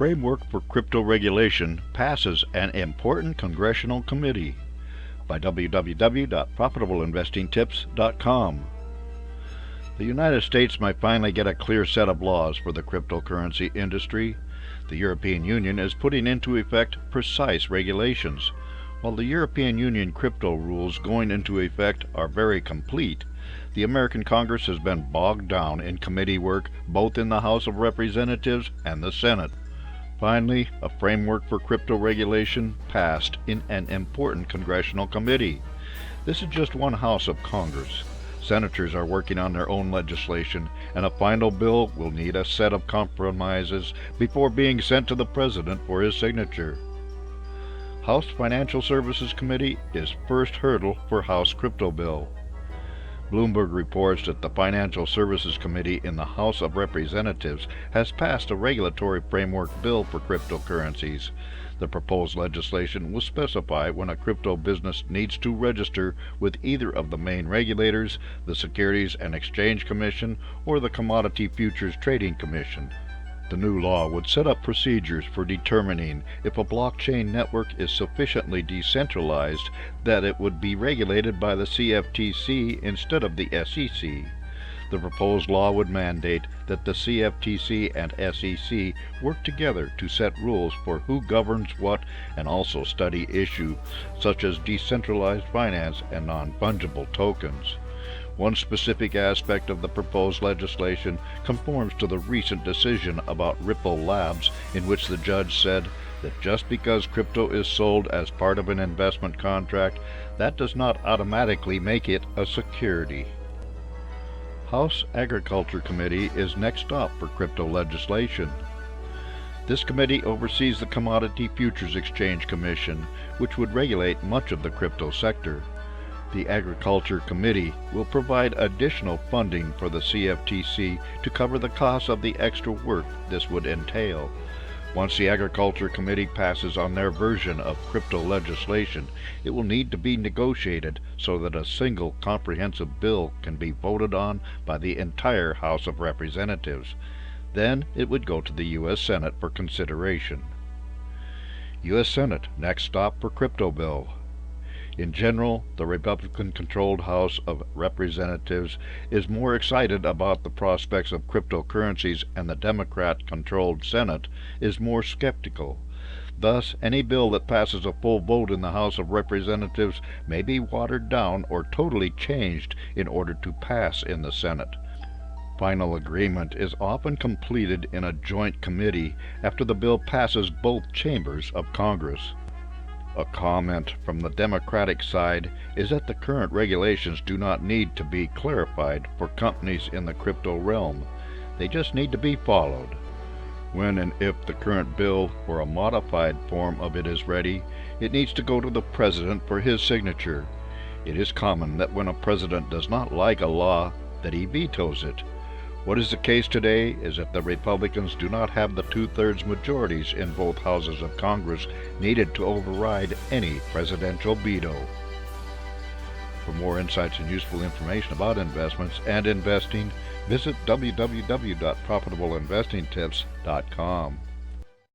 Framework for Crypto Regulation passes an important Congressional Committee by www.profitableinvestingtips.com. The United States might finally get a clear set of laws for the cryptocurrency industry. The European Union is putting into effect precise regulations. While the European Union crypto rules going into effect are very complete, the American Congress has been bogged down in committee work both in the House of Representatives and the Senate. Finally, a framework for crypto regulation passed in an important Congressional Committee. This is just one house of Congress. Senators are working on their own legislation, and a final bill will need a set of compromises before being sent to the President for his signature. House Financial Services Committee is first hurdle for House Crypto Bill. Bloomberg reports that the Financial Services Committee in the House of Representatives has passed a regulatory framework bill for cryptocurrencies. The proposed legislation will specify when a crypto business needs to register with either of the main regulators, the Securities and Exchange Commission or the Commodity Futures Trading Commission. The new law would set up procedures for determining if a blockchain network is sufficiently decentralized that it would be regulated by the CFTC instead of the SEC. The proposed law would mandate that the CFTC and SEC work together to set rules for who governs what and also study issues such as decentralized finance and non-fungible tokens. One specific aspect of the proposed legislation conforms to the recent decision about Ripple Labs, in which the judge said that just because crypto is sold as part of an investment contract, that does not automatically make it a security. House Agriculture Committee is next up for crypto legislation. This committee oversees the Commodity Futures Exchange Commission, which would regulate much of the crypto sector. The Agriculture Committee will provide additional funding for the CFTC to cover the costs of the extra work this would entail. Once the Agriculture Committee passes on their version of crypto legislation, it will need to be negotiated so that a single comprehensive bill can be voted on by the entire House of Representatives. Then it would go to the U.S. Senate for consideration. U.S. Senate, next stop for crypto bill. In general, the Republican-controlled House of Representatives is more excited about the prospects of cryptocurrencies, and the Democrat-controlled Senate is more skeptical. Thus, any bill that passes a full vote in the House of Representatives may be watered down or totally changed in order to pass in the Senate. Final agreement is often completed in a joint committee after the bill passes both chambers of Congress. A comment from the Democratic side is that the current regulations do not need to be clarified for companies in the crypto realm. They just need to be followed. When and if the current bill or a modified form of it is ready, it needs to go to the President for his signature. It is common that when a president does not like a law, that he vetoes it. What is the case today is that the Republicans do not have the two-thirds majorities in both houses of Congress needed to override any presidential veto. For more insights and useful information about investments and investing, visit www.profitableinvestingtips.com.